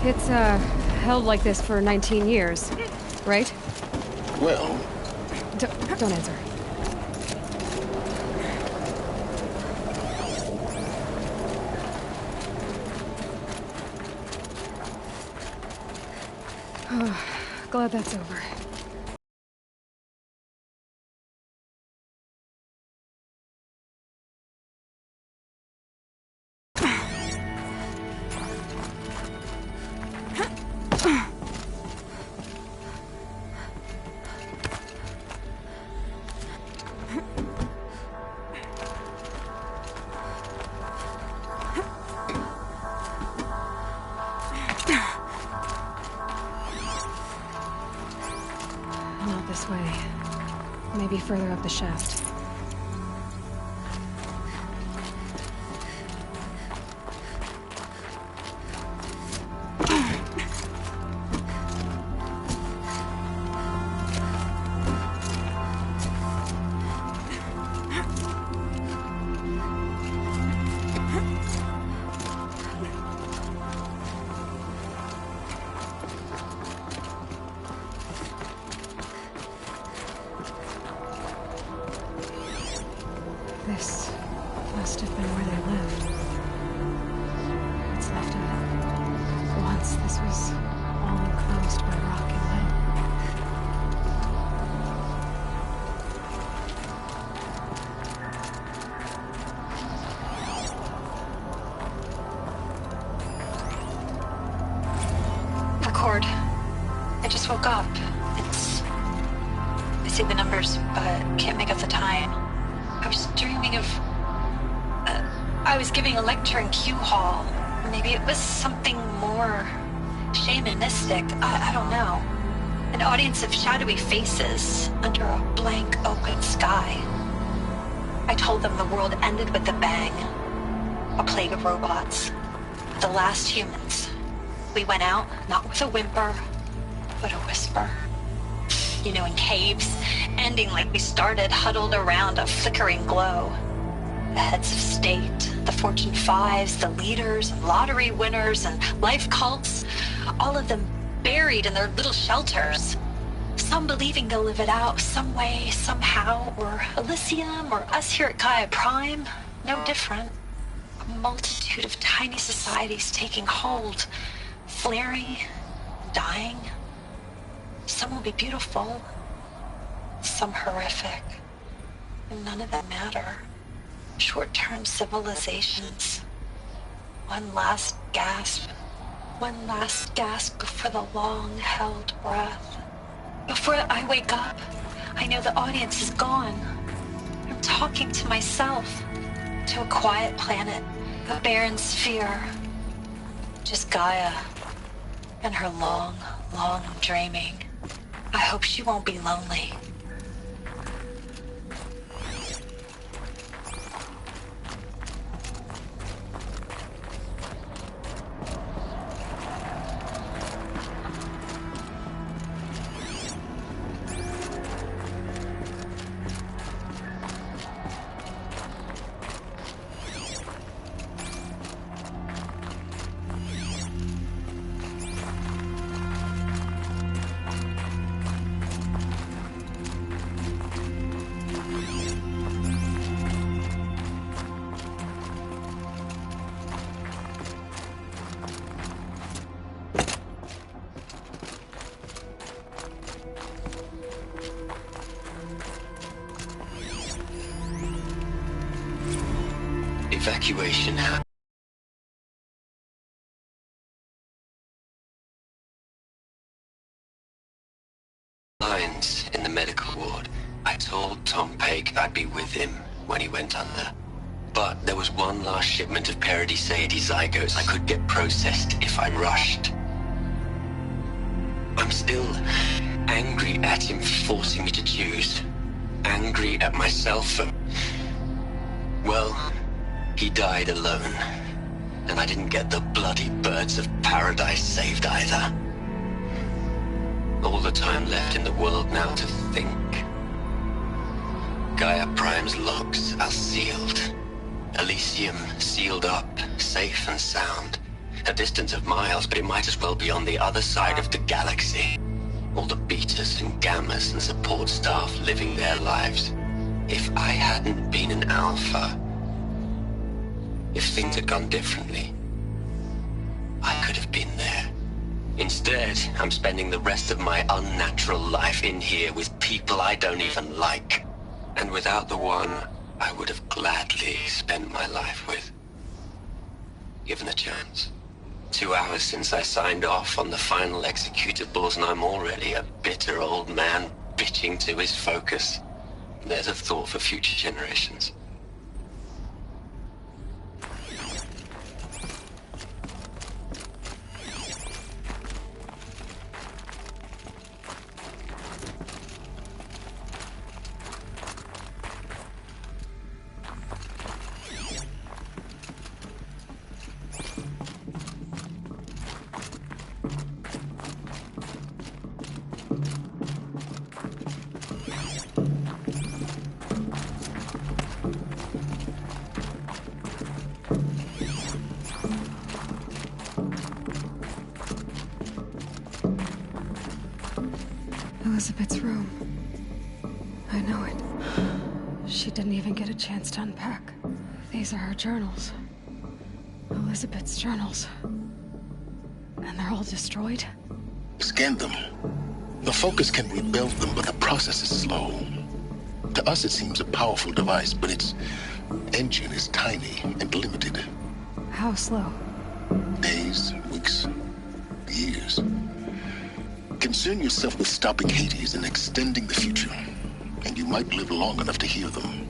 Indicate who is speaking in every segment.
Speaker 1: It's, held like this for 19 years, right?
Speaker 2: Well,
Speaker 1: Don't answer. Glad that's over. Not this way. Maybe further up the shaft. This must have been where they lived. What's left of it. Once this was all enclosed by rock and metal.
Speaker 3: Record. I just woke up. I see the numbers, but can't make out the time. I was dreaming of... I was giving a lecture in Q Hall. Maybe it was something more shamanistic. I don't know. An audience of shadowy faces under a blank open sky. I told them the world ended with a bang. A plague of robots. The last humans. We went out, not with a whimper, but a whisper. You know, in caves, ending like we started, huddled around a flickering glow. The heads of state, the Fortune 5s, the leaders, and lottery winners, and life cults, all of them buried in their little shelters. Some believing they'll live it out some way, somehow, or Elysium, or us here at Gaia Prime, no different. A multitude of tiny societies taking hold, flaring, dying. Some will be beautiful, some horrific, and none of them matter. Short-term civilizations. One last gasp before the long-held breath. Before I wake up, I know the audience is gone. I'm talking to myself, to a quiet planet, a barren sphere. Just Gaia and her long, long dreaming. I hope she won't be lonely.
Speaker 4: Evacuation happened. Lines in the medical ward. I told Tom Paik I'd be with him when he went under. But there was one last shipment of Paradis-Seidi zygotes I could get processed if I rushed. I'm still angry at him for forcing me to choose. Angry at myself for... Well, he died alone. And I didn't get the bloody birds of paradise saved either. All the time left in the world now to think. Gaia Prime's logs are sealed. Elysium sealed up, safe and sound. a distance of miles, but it might as well be on the other side of the galaxy. All the betas and gammas and support staff living their lives. If I hadn't been an alpha, if things had gone differently, I could have been there. Instead, I'm spending the rest of my unnatural life in here with people I don't even like. And without the one I would have gladly spent my life with. Given a chance. 2 hours since I signed off on the final executables, and I'm already a bitter old man bitching to his focus. There's a thought for future generations.
Speaker 1: Elizabeth's room. I know it. She didn't even get a chance to unpack. These are her journals. Elizabeth's journals. And they're all destroyed?
Speaker 2: Scan them. The Focus can rebuild them, but the process is slow. To us, it seems a powerful device, but its engine is tiny and limited.
Speaker 1: How slow?
Speaker 2: Days, weeks, years. Concern yourself with stopping Hades and extending the future, and you might live long enough to hear them.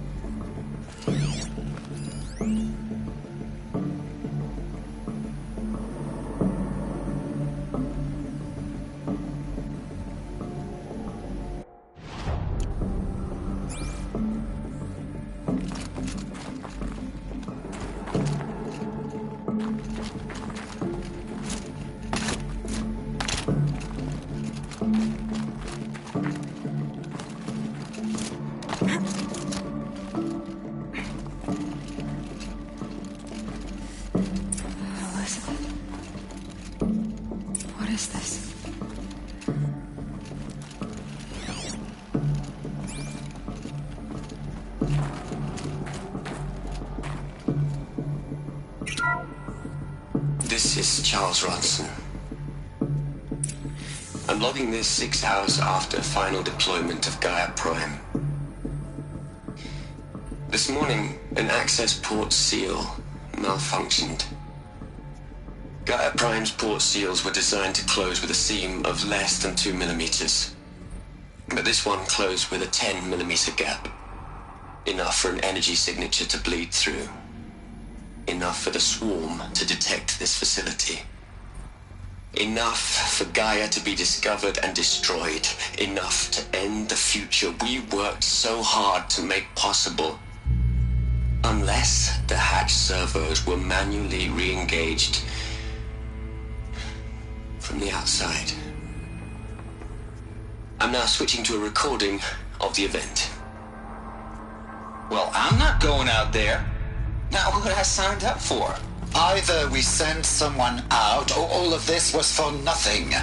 Speaker 4: This is Charles Ronson. I'm logging this 6 hours after final deployment of Gaia Prime. This morning, an access port seal malfunctioned. Gaia Prime's port seals were designed to close with a seam of less than 2 millimeters. But this one closed with a 10 millimeter gap. Enough for an energy signature to bleed through. Enough for the swarm to detect this facility. Enough for Gaia to be discovered and destroyed. Enough to end the future we worked so hard to make possible. Unless the hatch servos were manually re-engaged from the outside. I'm now switching to a recording of the event.
Speaker 5: Well, I'm not going out there. Not what I signed up for.
Speaker 6: Either we send someone out, or all of this was for nothing.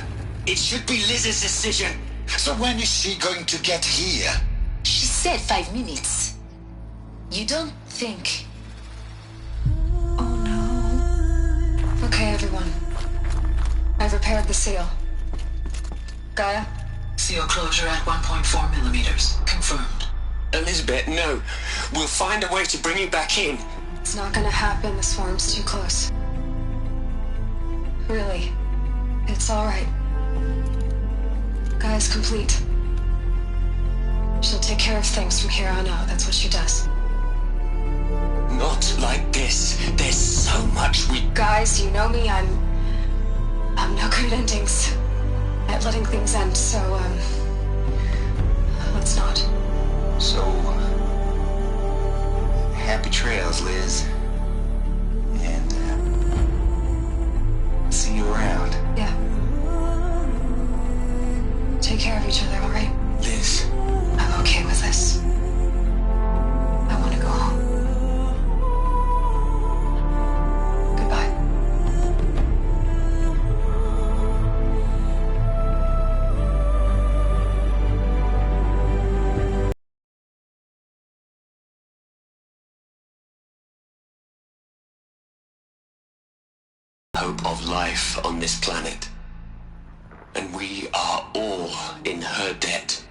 Speaker 5: It should be Liz's decision.
Speaker 6: So when is she going to get here?
Speaker 7: She said 5 minutes. You don't think...
Speaker 1: Oh no. Okay, everyone. I've repaired the seal. Gaia?
Speaker 8: Seal closure at 1.4 millimeters. Confirmed.
Speaker 4: Elizabeth, no. We'll find a way to bring you back in.
Speaker 1: It's not gonna happen. The swarm's too close. Really. It's alright. Gaia's complete. She'll take care of things from here on out. That's what she does.
Speaker 4: Not like this. There's so much we...
Speaker 1: Guys, you know me. I'm no good at endings. At letting things end, so, let's not.
Speaker 5: So, happy trails, Liz. And, see you around.
Speaker 1: Yeah. Take care of each other, alright?
Speaker 4: Liz.
Speaker 1: I'm okay with this. I want to go home. Goodbye.
Speaker 4: hope of life on this planet. And we are all in her debt.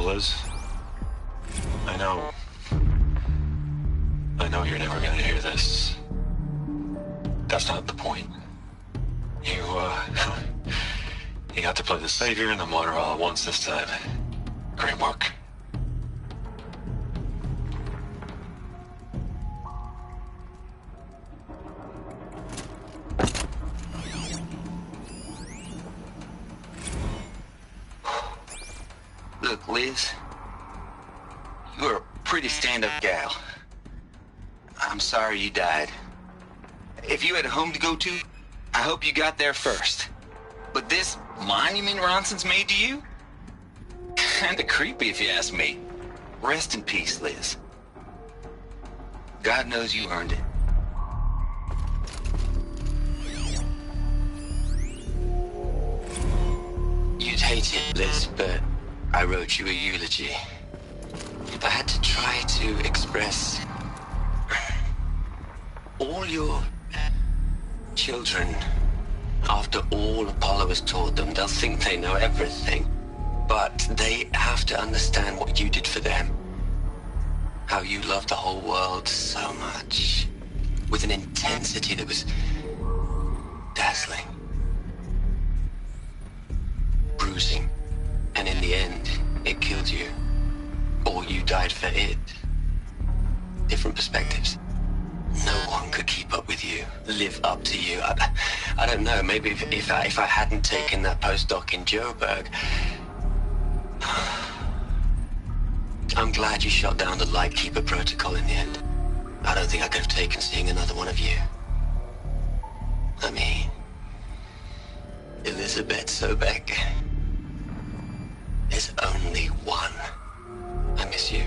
Speaker 9: Liz. I know you're never gonna hear this. That's not the point. You got to play the savior and the martyr all at once this time. Great work.
Speaker 5: Look, Liz, you're a pretty stand-up gal. I'm sorry you died. If you had a home to go to, I hope you got there first. But this monument Ronson's made to you? Kinda creepy if you ask me. Rest in peace, Liz. God knows you earned it.
Speaker 4: You'd hate it, Liz, but I wrote you a eulogy. I had to try to express all your children. After all Apollo has taught them, they'll think they know everything. But they have to understand what you did for them. How you loved the whole world so much. With an intensity that was dazzling. Bruising. And in the end, it killed you. Or you died for it. Different perspectives. No one could keep up with you, live up to you. I don't know, maybe if I hadn't taken that postdoc in Joburg. I'm glad you shot down the Lightkeeper protocol in the end. I don't think I could have taken seeing another one of you. I mean, Elizabeth Sobek. There's only one. I miss you.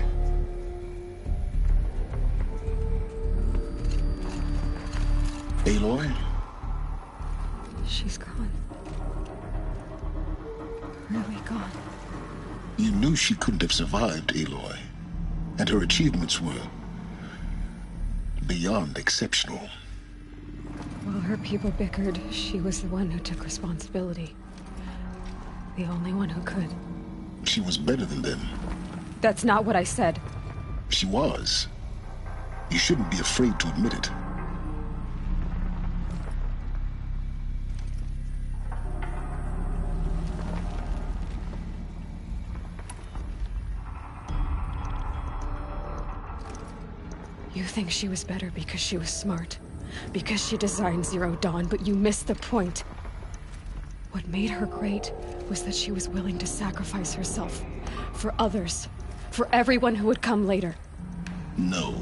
Speaker 2: Aloy?
Speaker 1: She's gone. Really gone.
Speaker 2: You knew she couldn't have survived, Aloy. And her achievements were beyond exceptional.
Speaker 1: While her people bickered, she was the one who took responsibility. The only one who could.
Speaker 2: She was better than them.
Speaker 1: That's not what I said.
Speaker 2: She was. You shouldn't be afraid to admit it.
Speaker 1: You think she was better because she was smart. Because she designed Zero Dawn, but you missed the point. What made her great was that she was willing to sacrifice herself. For others. For everyone who would come later.
Speaker 2: No.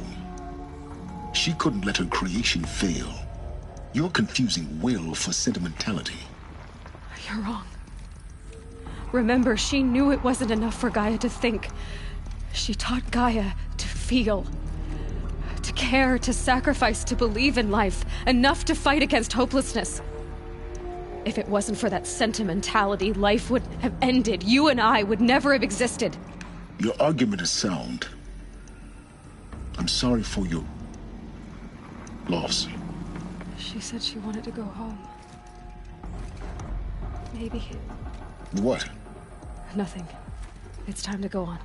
Speaker 2: She couldn't let her creation fail. You're confusing will for sentimentality.
Speaker 1: You're wrong. Remember, she knew it wasn't enough for Gaia to think. She taught Gaia to feel. To care, to sacrifice, to believe in life. Enough to fight against hopelessness. If it wasn't for that sentimentality, life would have ended. You and I would never have existed.
Speaker 2: Your argument is sound. I'm sorry for your loss.
Speaker 1: She said she wanted to go home. Maybe.
Speaker 2: What?
Speaker 1: Nothing. It's time to go on.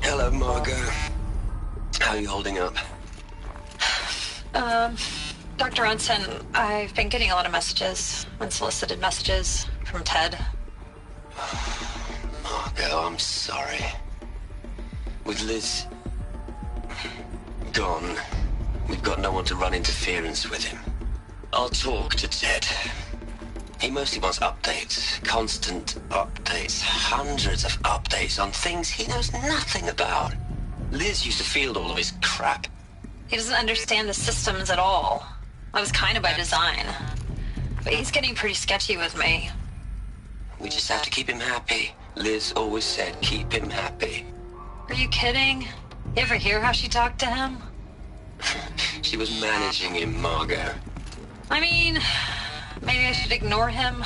Speaker 4: Hello, Margot. How are you holding up?
Speaker 3: Dr. Ronson, I've been getting a lot of messages, unsolicited messages from Ted.
Speaker 4: Margot, I'm sorry. With Liz gone, we've got no one to run interference with him. I'll talk to Ted. He mostly wants updates, constant updates, hundreds of updates on things he knows nothing about. Liz used to field all of his crap.
Speaker 3: He doesn't understand the systems at all. That was kind of by design. But he's getting pretty sketchy with me.
Speaker 4: We just have to keep him happy. Liz always said, keep him happy.
Speaker 3: Are you kidding? You ever hear how she talked to him?
Speaker 4: She was managing him, Margot.
Speaker 3: I mean, maybe I should ignore him.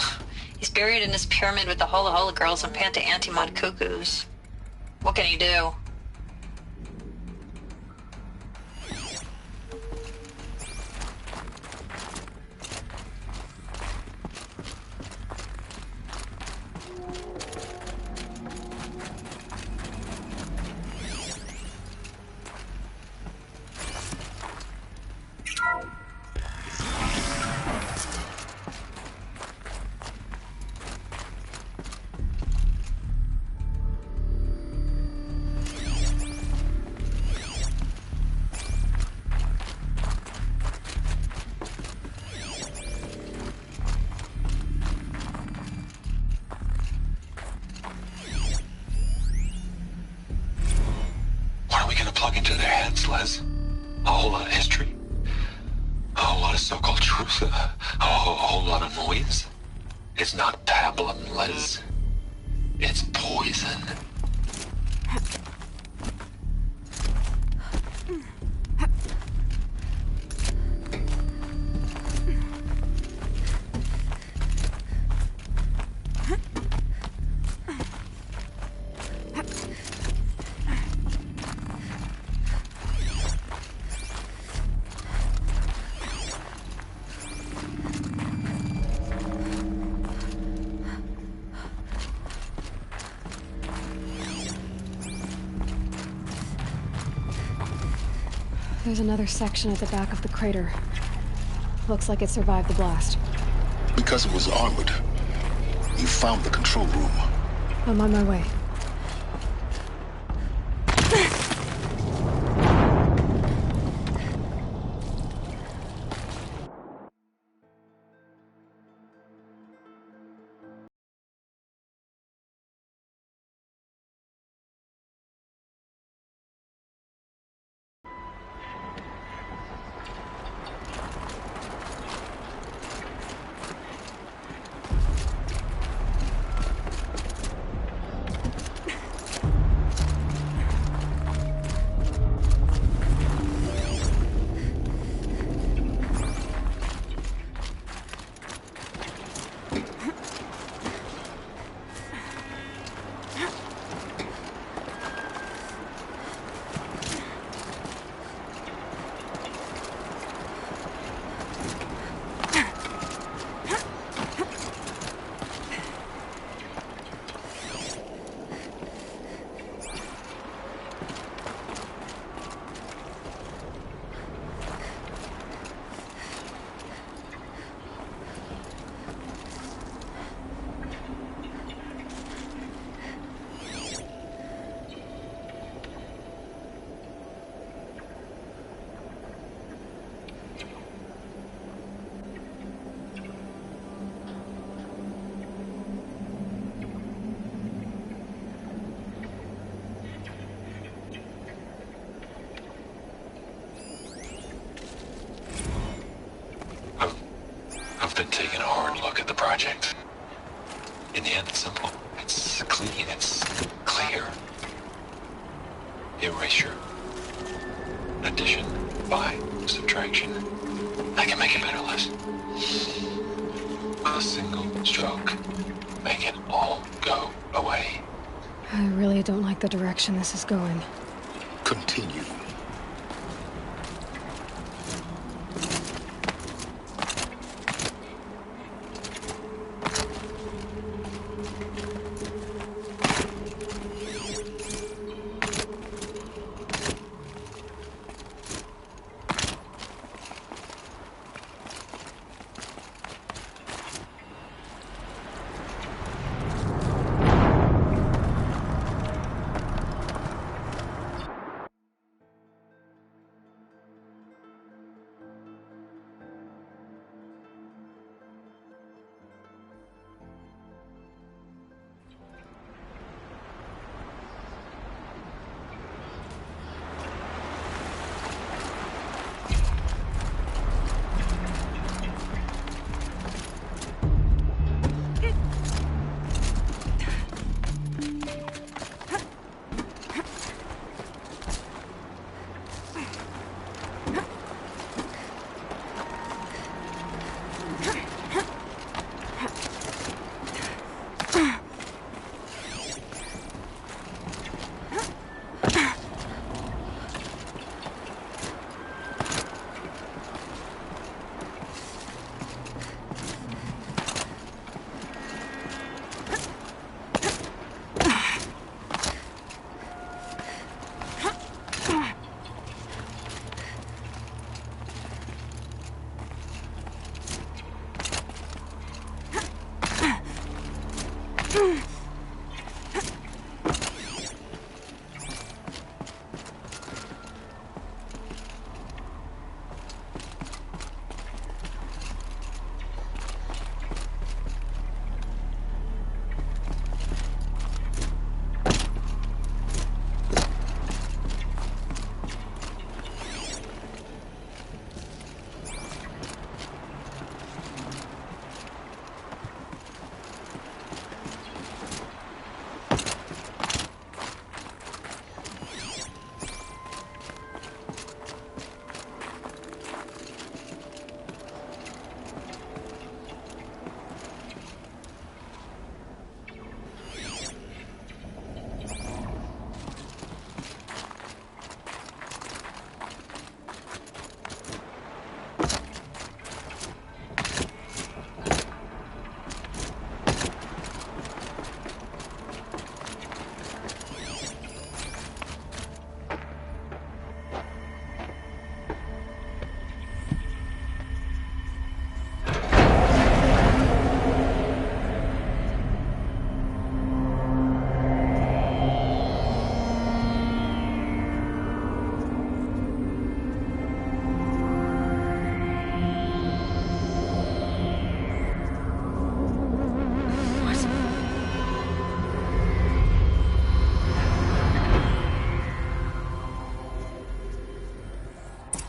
Speaker 3: He's buried in his pyramid with the Hola Hola girls and Panta Antimod cuckoos. What can he do?
Speaker 9: Les. A whole lot of history. A whole lot of so-called truth. A whole lot of noise. It's not pablum, Les. It's poison.
Speaker 1: There's another section at the back of the crater. Looks like it survived the blast.
Speaker 2: Because it was armored, you found the control room.
Speaker 1: I'm on my way.
Speaker 9: I've been taking a hard look at the project. In the end, it's simple. It's clean. It's clear. Erasure. Addition. By. Subtraction. I can make it better, Les. A single stroke. Make it all go away.
Speaker 1: I really don't like the direction this is going.
Speaker 2: Continue.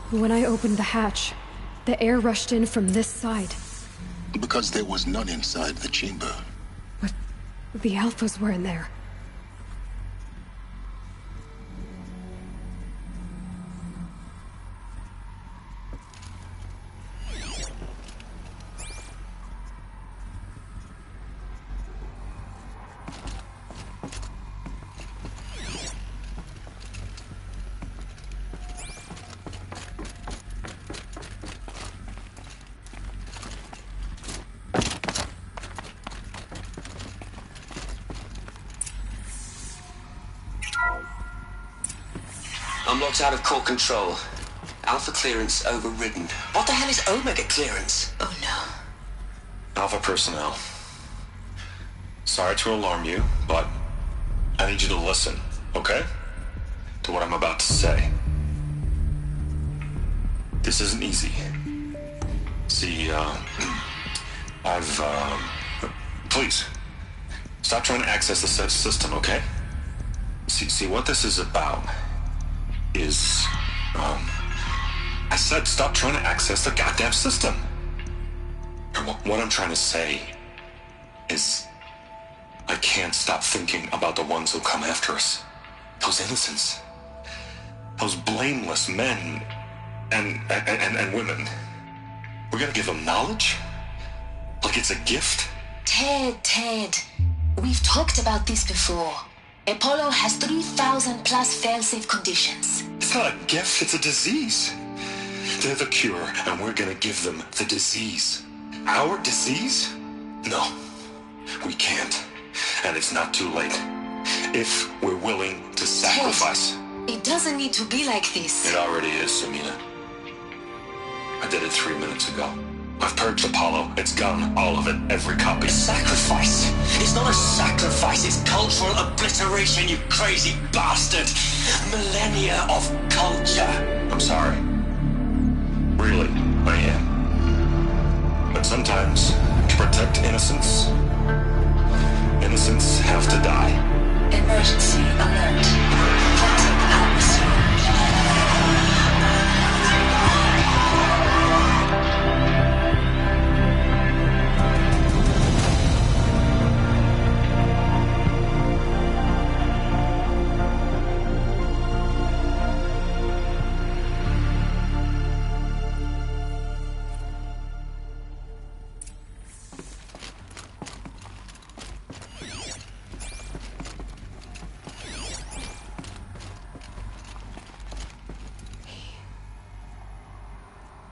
Speaker 1: When I opened the hatch, the air rushed in from this side.
Speaker 2: Because there was none inside the chamber.
Speaker 1: But the Alphas were in there.
Speaker 4: I'm locked out of core control. Alpha clearance overridden. What the hell is Omega clearance?
Speaker 7: Oh no.
Speaker 9: Alpha personnel. Sorry to alarm you, but I need you to listen, okay? To what I'm about to say. This isn't easy. See, please, stop trying to access the system, okay? See, what this is about is, I said stop trying to access the goddamn system. What I'm trying to say is I can't stop thinking about the ones who come after us. Those innocents. Those blameless men and women. We're gonna give them knowledge? Like it's a gift?
Speaker 7: Ted. We've talked about this before. Apollo has 3,000 plus fail-safe conditions.
Speaker 9: It's not a gift, it's a disease. They're the cure, and we're gonna give them the disease. Our disease? No, we can't. And it's not too late. If we're willing to sacrifice.
Speaker 7: Ted, it doesn't need to be like this.
Speaker 9: It already is, Samina. I did it 3 minutes ago. I've purged Apollo. It's gone. All of it. Every copy.
Speaker 4: Sacrifice? It's not a sacrifice. It's cultural obliteration, you crazy bastard. Millennia of culture.
Speaker 9: I'm sorry. Really, I am. But sometimes, to protect innocence, innocents have to die.
Speaker 7: Emergency alert. Contact atmosphere.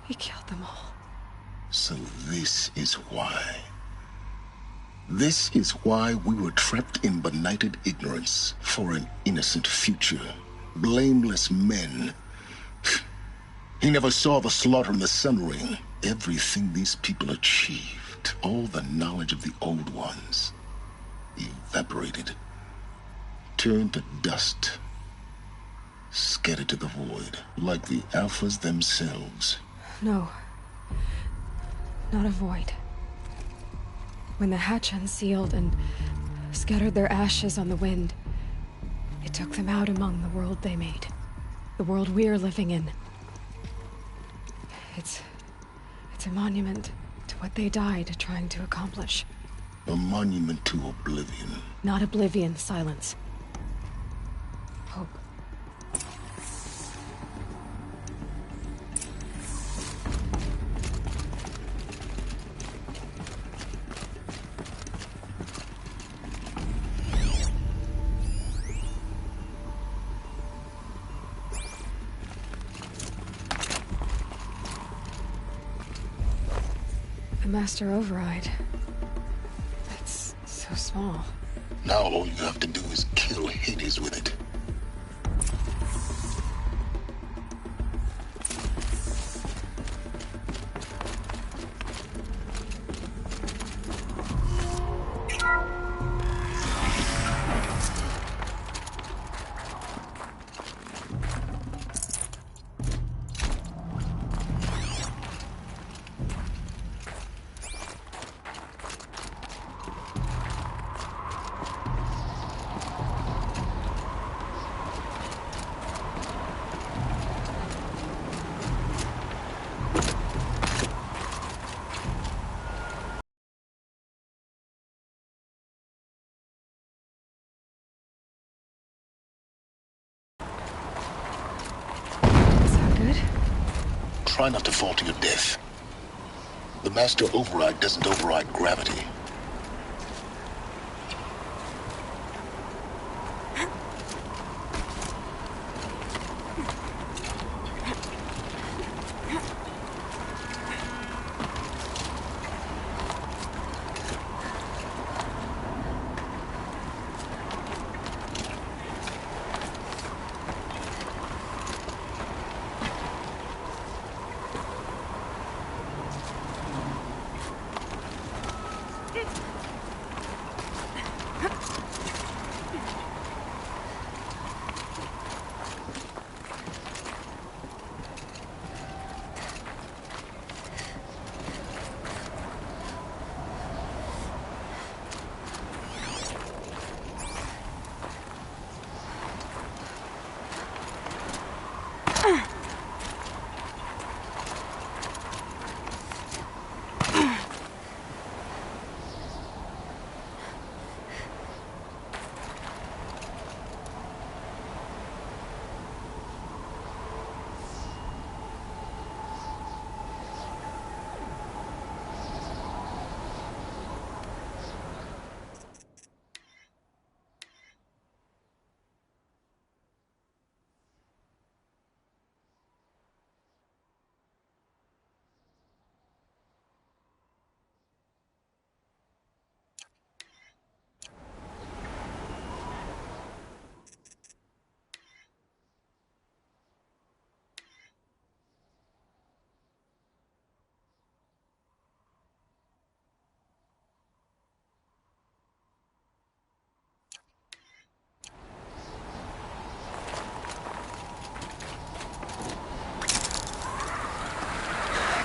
Speaker 1: He killed them all.
Speaker 2: So this is why. This is why we were trapped in benighted ignorance for an innocent future. Blameless men. He never saw the slaughter in the Sun Ring. Everything these people achieved, all the knowledge of the old ones, evaporated, turned to dust, scattered to the void, like the Alphas themselves.
Speaker 1: No. Not a void. When the hatch unsealed and scattered their ashes on the wind, it took them out among the world they made. The world we're living in. It's a monument to what they died trying to accomplish.
Speaker 2: A monument to oblivion.
Speaker 1: Not oblivion, Silence. Hope. The Master Override. It's so small.
Speaker 2: Now all you have to do is kill Hades with it. try not to fall to your death. The Master Override doesn't override gravity.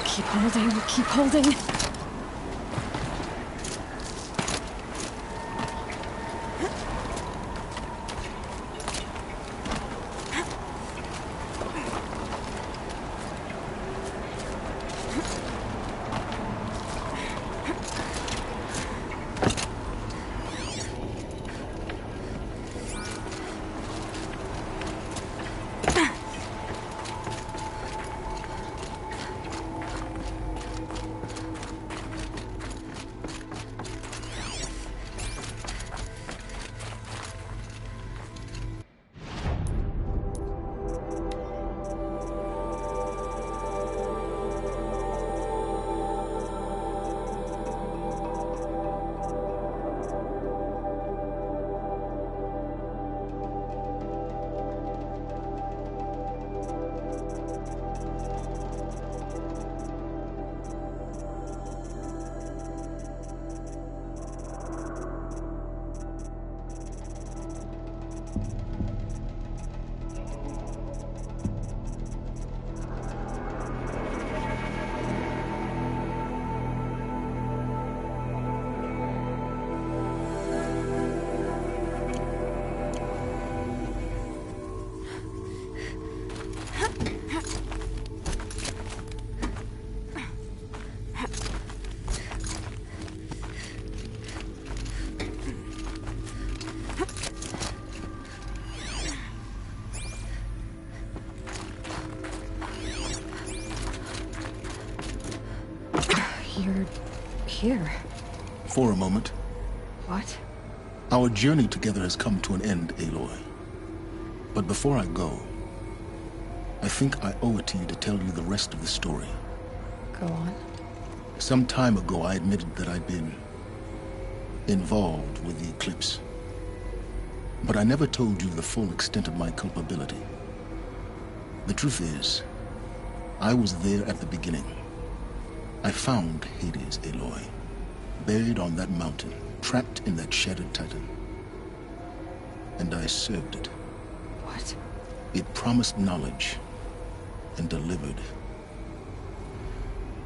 Speaker 1: Keep holding, keep holding. You're here.
Speaker 2: For a moment.
Speaker 1: What?
Speaker 2: Our journey together has come to an end, Aloy. But before I go, I think I owe it to you to tell you the rest of the story.
Speaker 1: Go on.
Speaker 2: Some time ago, I admitted that I'd been involved with the Eclipse. But I never told you the full extent of my culpability. The truth is, I was there at the beginning. I found Hades, Aloy, buried on that mountain, trapped in that shattered titan. And I served it.
Speaker 1: What?
Speaker 2: It promised knowledge and delivered.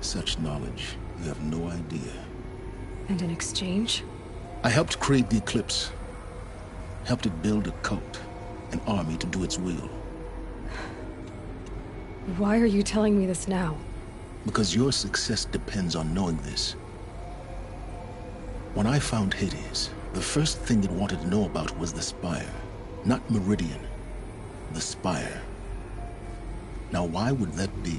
Speaker 2: Such knowledge, you have no idea.
Speaker 1: And in exchange?
Speaker 2: I helped create the Eclipse. Helped it build a cult, an army to do its will.
Speaker 1: Why are you telling me this now?
Speaker 2: Because your success depends on knowing this. When I found Hades, the first thing it wanted to know about was the Spire. Not Meridian. The Spire. Now why would that be?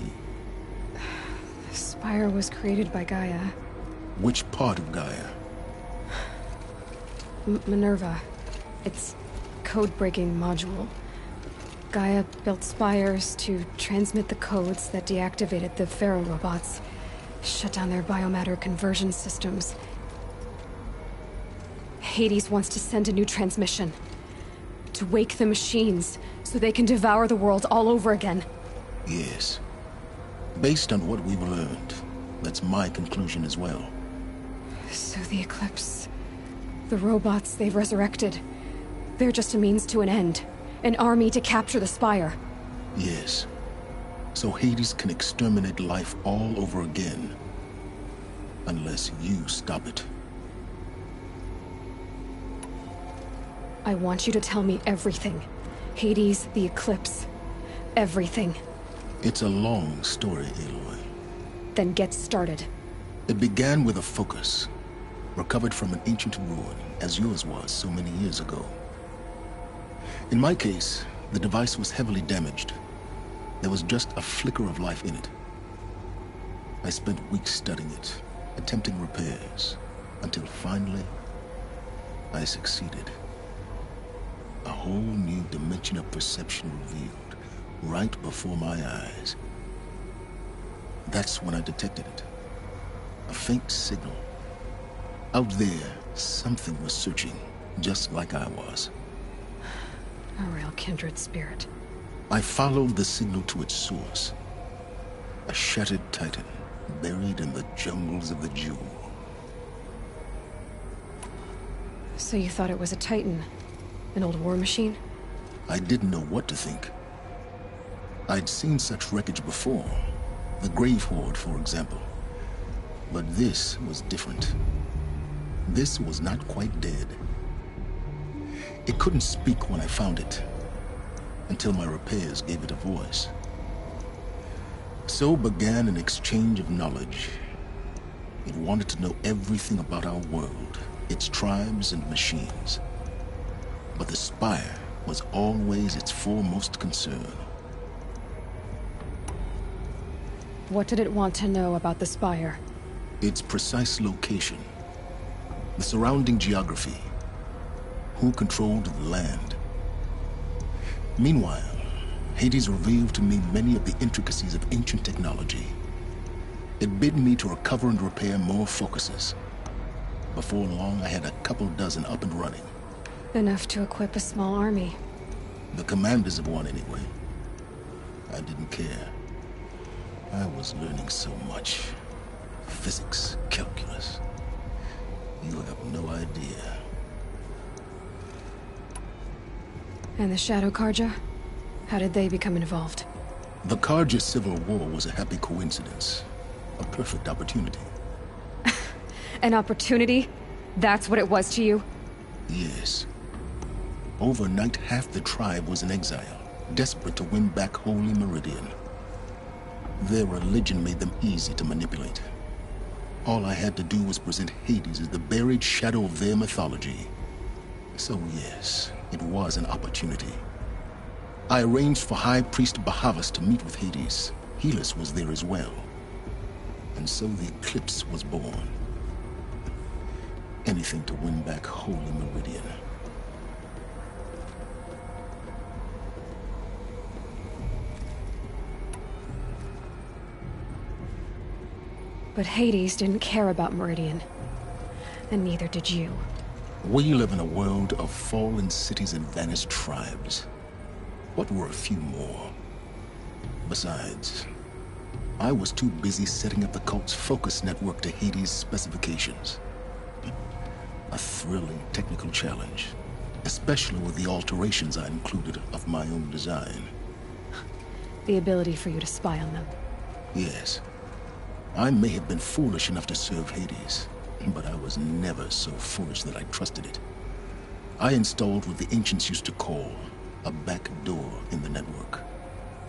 Speaker 1: Spire was created by Gaia.
Speaker 2: Which part of Gaia?
Speaker 1: Minerva. Its code-breaking module. Gaia built spires to transmit the codes that deactivated the Pharaoh robots, shut down their biomatter conversion systems. Hades wants to send a new transmission. To wake the machines, so they can devour the world all over again.
Speaker 2: Yes. Based on what we've learned, that's my conclusion as well.
Speaker 1: So the Eclipse... the robots they've resurrected... they're just a means to an end. An army to capture the Spire.
Speaker 2: Yes. So Hades can exterminate life all over again. Unless you stop it.
Speaker 1: I want you to tell me everything. Hades, the Eclipse. Everything.
Speaker 2: It's a long story, Aloy.
Speaker 1: Then get started.
Speaker 2: It began with a focus. Recovered from an ancient ruin, as yours was so many years ago. In my case, the device was heavily damaged. There was just a flicker of life in it. I spent weeks studying it, attempting repairs, until finally, I succeeded. A whole new dimension of perception revealed, right before my eyes. That's when I detected it. A faint signal. Out there, something was searching, just like I was.
Speaker 1: A real kindred spirit.
Speaker 2: I followed the signal to its source. A shattered titan, buried in the jungles of the Jewel.
Speaker 1: So you thought it was a titan? An old war machine?
Speaker 2: I didn't know what to think. I'd seen such wreckage before. The Grave Horde, for example. But this was different. This was not quite dead. It couldn't speak when I found it, until my repairs gave it a voice. So began an exchange of knowledge. It wanted to know everything about our world, its tribes and machines. But the Spire was always its foremost concern.
Speaker 1: What did it want to know about the Spire?
Speaker 2: Its precise location, the surrounding geography, who controlled the land. Meanwhile, Hades revealed to me many of the intricacies of ancient technology. It bid me to recover and repair more focuses. Before long, I had a couple dozen up and running.
Speaker 1: Enough to equip a small army.
Speaker 2: The commanders of one, anyway. I didn't care. I was learning so much. Physics, calculus. You have no idea.
Speaker 1: And the Shadow Carja? How did they become involved?
Speaker 2: The Carja Civil War was a happy coincidence. A perfect opportunity.
Speaker 1: An opportunity? That's what it was to you?
Speaker 2: Yes. Overnight, half the tribe was in exile, desperate to win back Holy Meridian. Their religion made them easy to manipulate. All I had to do was present Hades as the buried shadow of their mythology. So yes, it was an opportunity. I arranged for High Priest Bahavas to meet with Hades. Helis was there as well. And so the Eclipse was born. Anything to win back Holy Meridian.
Speaker 1: But Hades didn't care about Meridian. And neither did you.
Speaker 2: We live in a world of fallen cities and vanished tribes. What were a few more? Besides, I was too busy setting up the cult's focus network to Hades' specifications. A thrilling technical challenge, especially with the alterations I included of my own design.
Speaker 1: The ability for you to spy on them.
Speaker 2: Yes. I may have been foolish enough to serve Hades, but I was never so foolish that I trusted it. I installed what the ancients used to call a back door in the network.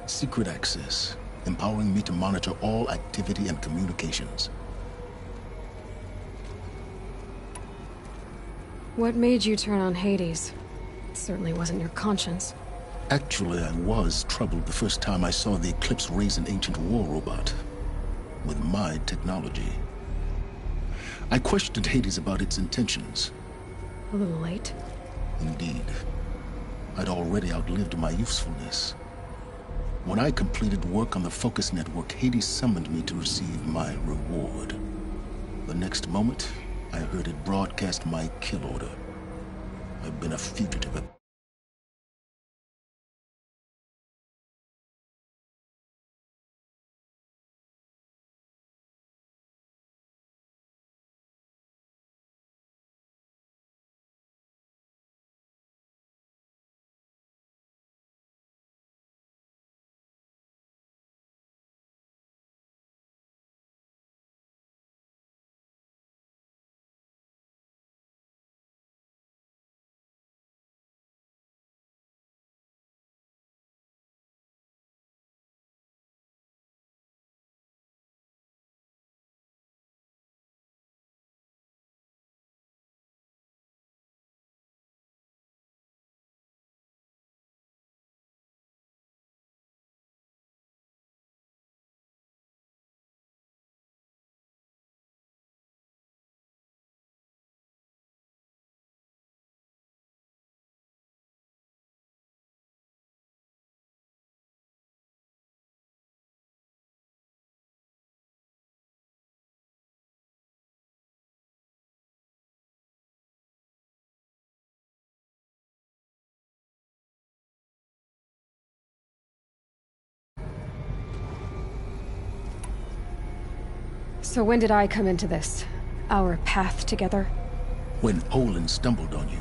Speaker 2: Secret access, empowering me to monitor all activity and communications.
Speaker 1: What made you turn on Hades? It certainly wasn't your conscience.
Speaker 2: Actually, I was troubled the first time I saw the Eclipse raise an ancient war robot. with my technology. I questioned Hades about its intentions.
Speaker 1: A little late.
Speaker 2: Indeed. I'd already outlived my usefulness. When I completed work on the Focus Network, Hades summoned me to receive my reward. The next moment, I heard it broadcast my kill order. I've been a fugitive.
Speaker 1: So when did I come into this? Our path together?
Speaker 2: When Olin stumbled on you.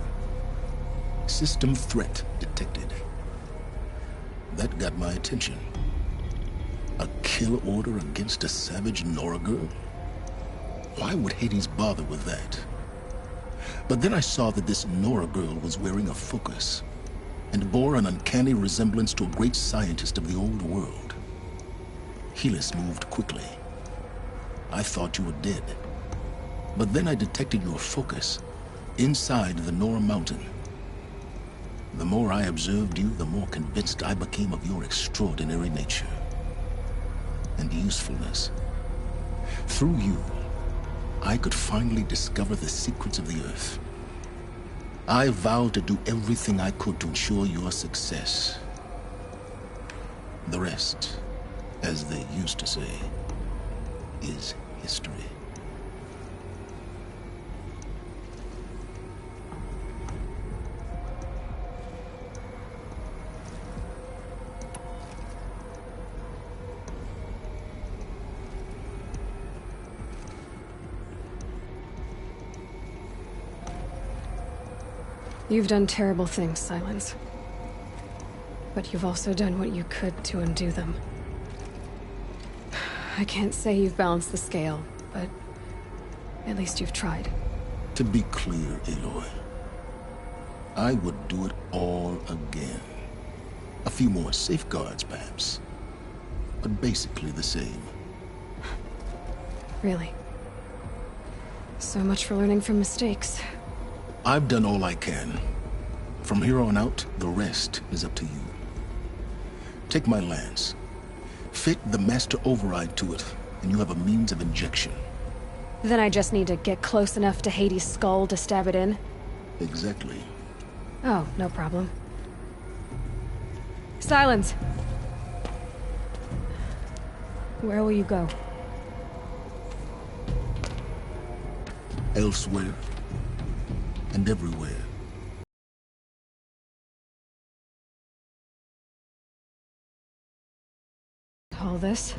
Speaker 2: System threat detected. That got my attention. A kill order against a savage Nora girl? Why would Hades bother with that? But then I saw that this Nora girl was wearing a focus, and bore an uncanny resemblance to a great scientist of the old world. Helis moved quickly. I thought you were dead. But then I detected your focus inside the Nora Mountain. The more I observed you, the more convinced I became of your extraordinary nature and usefulness. Through you, I could finally discover the secrets of the Earth. I vowed to do everything I could to ensure your success. The rest, as they used to say, is history.
Speaker 1: You've done terrible things, Sylens. But you've also done what you could to undo them. I can't say you've balanced the scale, but at least you've tried.
Speaker 2: To be clear, Aloy, I would do it all again. A few more safeguards, perhaps, but basically the same.
Speaker 1: Really? So much for learning from mistakes.
Speaker 2: I've done all I can. From here on out, the rest is up to you. Take my lance. Fit the master override to it, and you have a means of injection.
Speaker 1: Then I just need to get close enough to Hades' skull to stab it in?
Speaker 2: Exactly.
Speaker 1: Oh, no problem. Sylens! Where will you go?
Speaker 2: Elsewhere. And everywhere.
Speaker 1: All this?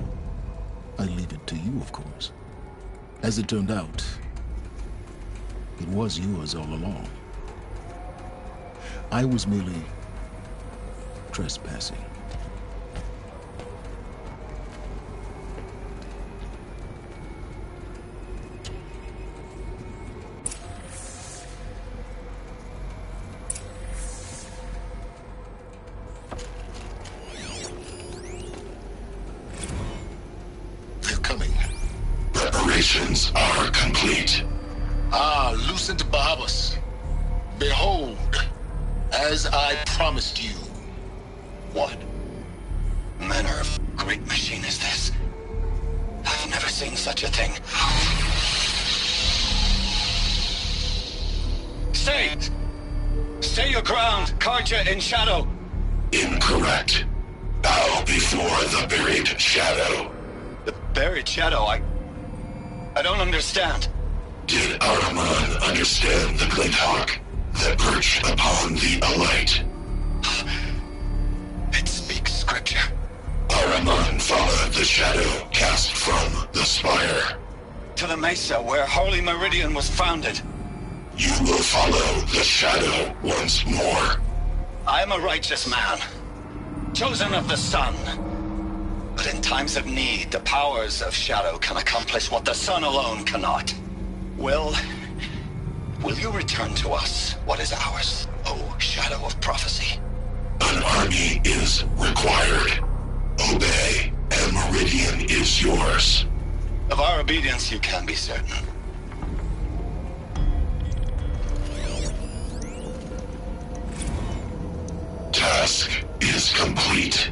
Speaker 2: I leave it to you, of course. As it turned out, it was yours all along. I was merely trespassing.
Speaker 10: Preparations are complete.
Speaker 2: Ah, Lucent Bahavas. Behold, as I promised you.
Speaker 5: What manner of great machine is this? I've I've never seen such a thing. Stay! Stay your ground, Carja in shadow!
Speaker 10: Incorrect. Bow before the buried shadow.
Speaker 5: The buried shadow? I don't understand.
Speaker 10: Did Ahriman understand the glint hawk that perched upon the alight?
Speaker 5: It speaks scripture.
Speaker 10: Ahriman followed the shadow cast from the spire.
Speaker 5: To the mesa where Holy Meridian was founded.
Speaker 10: You will follow the shadow once more.
Speaker 5: I am a righteous man, chosen of the sun. But in times of need, the powers of shadow can accomplish what the sun alone cannot. Will you return to us what is ours, O Shadow of Prophecy?
Speaker 10: An army is required. Obey, and Meridian is yours.
Speaker 5: Of our obedience you can be certain.
Speaker 10: Task is complete.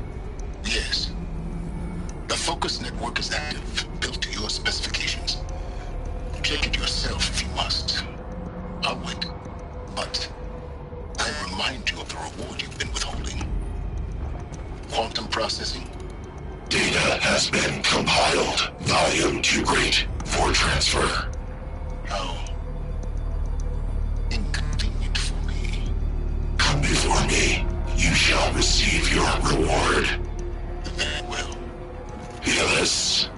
Speaker 2: Yes. The focus network is active, built to your specifications. Check it yourself if you must. I'll wait. But I remind you of the reward you've been withholding. Quantum processing.
Speaker 10: Data has been compiled. Volume too great for transfer.
Speaker 2: How inconvenient for me.
Speaker 10: Come before me. You shall receive your reward.
Speaker 2: Very well.
Speaker 10: Fearless.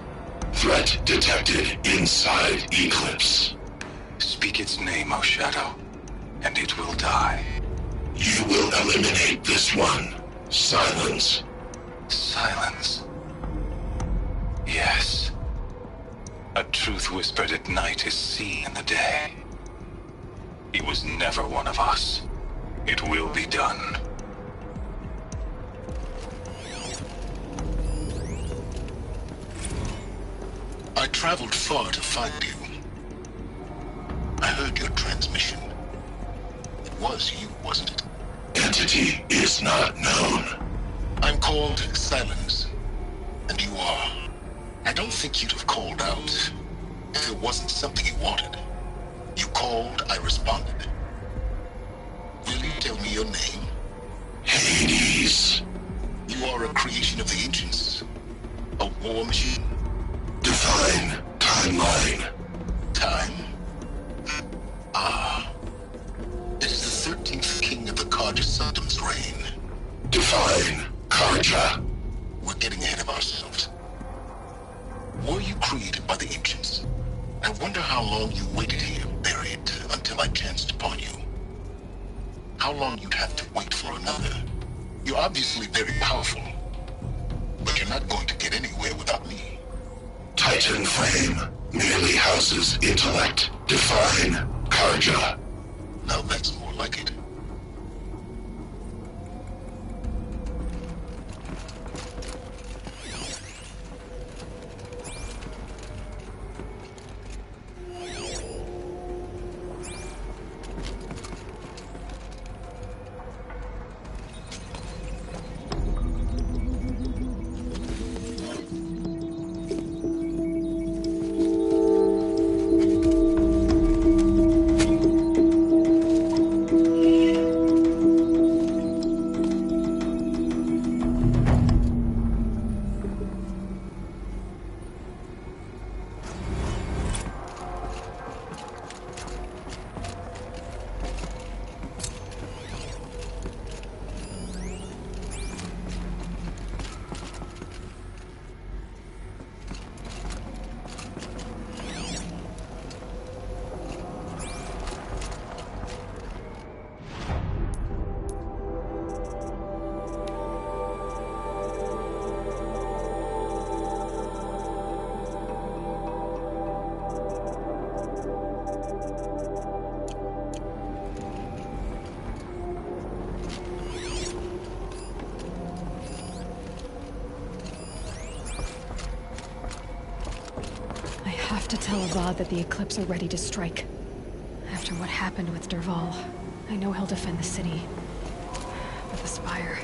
Speaker 10: Threat detected inside Eclipse.
Speaker 9: Speak its name, O Shadow, and it will die.
Speaker 10: You will eliminate this one. Silence.
Speaker 9: Silence. Yes. A truth whispered at night is seen in the day. He was never one of us. It will be done.
Speaker 2: I traveled far to find you. I heard your transmission. It was you, wasn't it?
Speaker 10: Entity is not known.
Speaker 2: I'm called Silence, and you are. I don't think you'd have called out if it wasn't something you wanted. You called, I responded. Will you tell me your name?
Speaker 10: Hades.
Speaker 2: You are a creation of the ancients. A war machine.
Speaker 10: Define timeline.
Speaker 2: Time? Ah. It is the 13th king of the Carja Sanctum's reign.
Speaker 10: Define Carja.
Speaker 2: We're getting ahead of ourselves. Were you created by the ancients? I wonder how long you waited here, buried, until I chanced upon you. How long you'd have to wait for another. You're obviously very powerful, but you're not going to get anywhere without me.
Speaker 10: Titan Flame merely houses intellect. Define Carja.
Speaker 2: Now that's more like it.
Speaker 1: To tell Avad that the Eclipse are ready to strike. After what happened with Dervahl, I know he'll defend the city. But the Spire...